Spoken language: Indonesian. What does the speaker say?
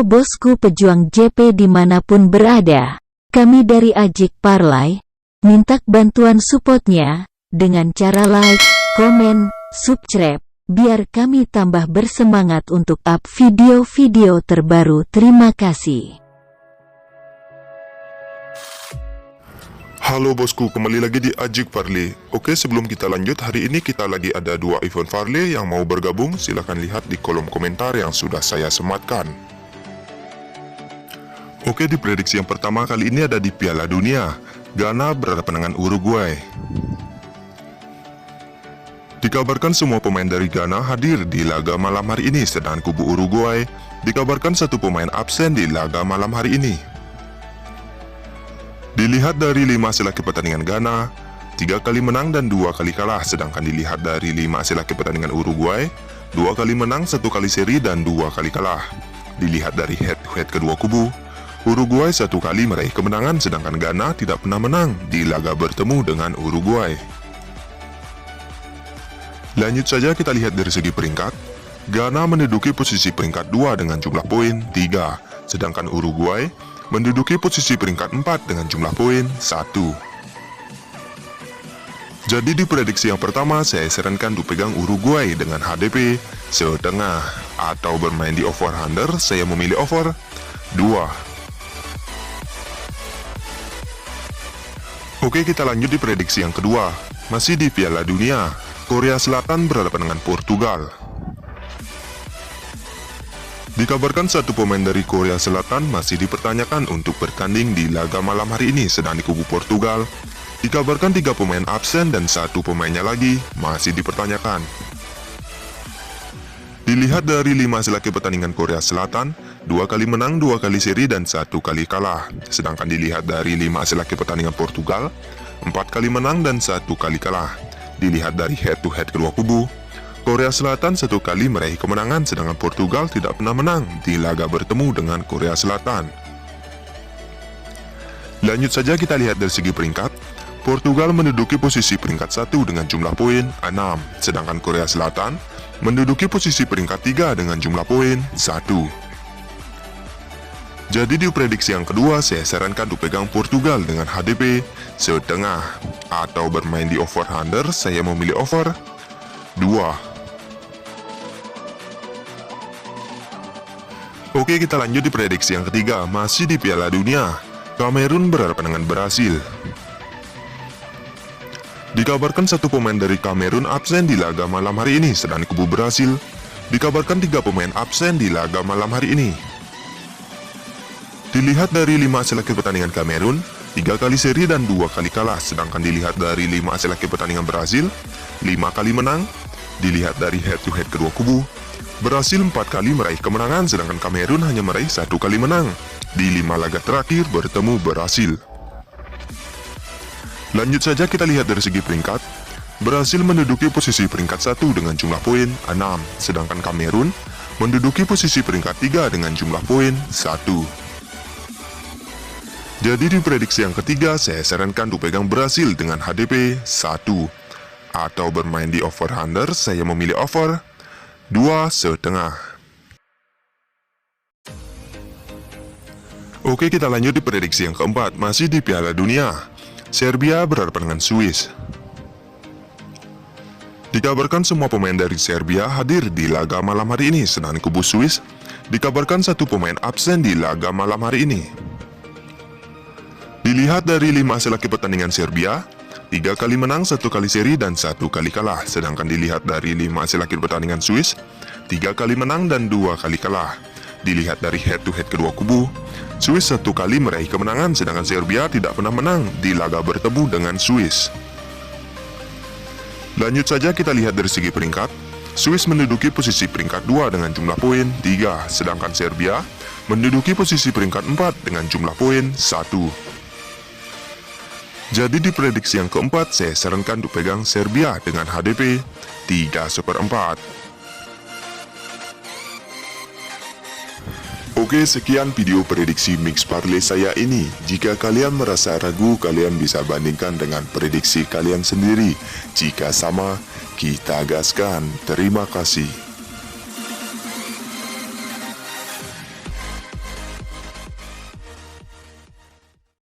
Halo bosku pejuang JP dimanapun berada. Kami dari Ajik Parlay, minta bantuan supportnya, dengan cara like, komen, subscribe, biar kami tambah bersemangat untuk up video-video terbaru. Terima kasih. Halo bosku, kembali lagi di Ajik Parlay. Oke, sebelum kita lanjut, hari ini kita lagi ada 2 event Parlay yang mau bergabung. Silahkan lihat di kolom komentar yang sudah saya sematkan. Oke, di prediksi yang pertama kali ini ada di Piala Dunia. Ghana berhadapan dengan Uruguay. Dikabarkan semua pemain dari Ghana hadir di laga malam hari ini, sedangkan kubu Uruguay dikabarkan satu pemain absen di laga malam hari ini. Dilihat dari 5 hasil laki pertandingan Ghana, 3 kali menang dan 2 kali kalah, sedangkan dilihat dari 5 hasil laki pertandingan Uruguay, 2 kali menang, 1 kali seri dan 2 kali kalah. Dilihat dari head-to-head kedua kubu, Uruguay 1 kali meraih kemenangan, sedangkan Ghana tidak pernah menang di laga bertemu dengan Uruguay. Lanjut saja kita lihat dari segi peringkat. Ghana menduduki posisi peringkat 2 dengan jumlah poin 3, sedangkan Uruguay menduduki posisi peringkat 4 dengan jumlah poin 1. Jadi di prediksi yang pertama saya sarankan untuk pegang Uruguay dengan HDP setengah, atau bermain di over-under saya memilih over 2. Oke, kita lanjut di prediksi yang kedua. Masih di Piala Dunia, Korea Selatan berhadapan dengan Portugal. Dikabarkan satu pemain dari Korea Selatan masih dipertanyakan untuk bertanding di laga malam hari ini, sedang di kubu Portugal dikabarkan 3 pemain absen dan 1 pemainnya lagi masih dipertanyakan. Dilihat dari 5 hasil laki pertandingan Korea Selatan, 2 kali menang, 2 kali seri dan 1 kali kalah. Sedangkan dilihat dari 5 hasil laki pertandingan Portugal, 4 kali menang dan 1 kali kalah. Dilihat dari head-to-head kedua kubu, Korea Selatan 1 kali meraih kemenangan, sedangkan Portugal tidak pernah menang di laga bertemu dengan Korea Selatan. Lanjut saja kita lihat dari segi peringkat. Portugal menduduki posisi peringkat 1 dengan jumlah poin 6, sedangkan Korea Selatan menduduki posisi peringkat 3 dengan jumlah poin 1. Jadi di prediksi yang kedua saya sarankan untuk pegang Portugal dengan HDP setengah, atau bermain di over-under saya memilih over 2. Oke, kita lanjut di prediksi yang ketiga. Masih di Piala Dunia, Kamerun berhadapan dengan Brasil. Dikabarkan satu pemain dari Kamerun absen di laga malam hari ini, sedang kubu Brasil dikabarkan 3 pemain absen di laga malam hari ini. Dilihat dari 5 hasil laki pertandingan Kamerun, 3 kali seri dan 2 kali kalah, sedangkan dilihat dari 5 hasil laki pertandingan Brasil, 5 kali menang. Dilihat dari head-to-head kedua kubu, Brasil 4 kali meraih kemenangan, sedangkan Kamerun hanya meraih 1 kali menang di 5 laga terakhir bertemu Brasil. Lanjut saja kita lihat dari segi peringkat. Brasil menduduki posisi peringkat 1 dengan jumlah poin 6, sedangkan Kamerun menduduki posisi peringkat 3 dengan jumlah poin 1. Jadi di prediksi yang ketiga saya sarankan untuk pegang Brasil dengan HDP 1, atau bermain di over-under saya memilih over 2,5. Oke, kita lanjut di prediksi yang keempat. Masih di Piala Dunia, Serbia berhadapan dengan Swiss. Dikabarkan semua pemain dari Serbia hadir di laga malam hari ini, sedangkan kubu Swiss dikabarkan 1 pemain absen di laga malam hari ini. Dilihat dari 5 hasil laki pertandingan Serbia, 3 kali menang, 1 kali seri dan 1 kali kalah. Sedangkan dilihat dari 5 hasil akhir pertandingan Swiss, 3 kali menang dan 2 kali kalah. Dilihat dari head-to-head kedua kubu, Swiss 1 kali meraih kemenangan, sedangkan Serbia tidak pernah menang di laga bertemu dengan Swiss. Lanjut saja kita lihat dari segi peringkat. Swiss menduduki posisi peringkat 2 dengan jumlah poin 3, sedangkan Serbia menduduki posisi peringkat 4 dengan jumlah poin 1. Jadi di prediksi yang keempat saya sarankan untuk pegang Serbia dengan HDP 3/4. Oke, sekian video prediksi mix parlay saya ini. Jika kalian merasa ragu, kalian bisa bandingkan dengan prediksi kalian sendiri. Jika sama, kita gaskan. Terima kasih.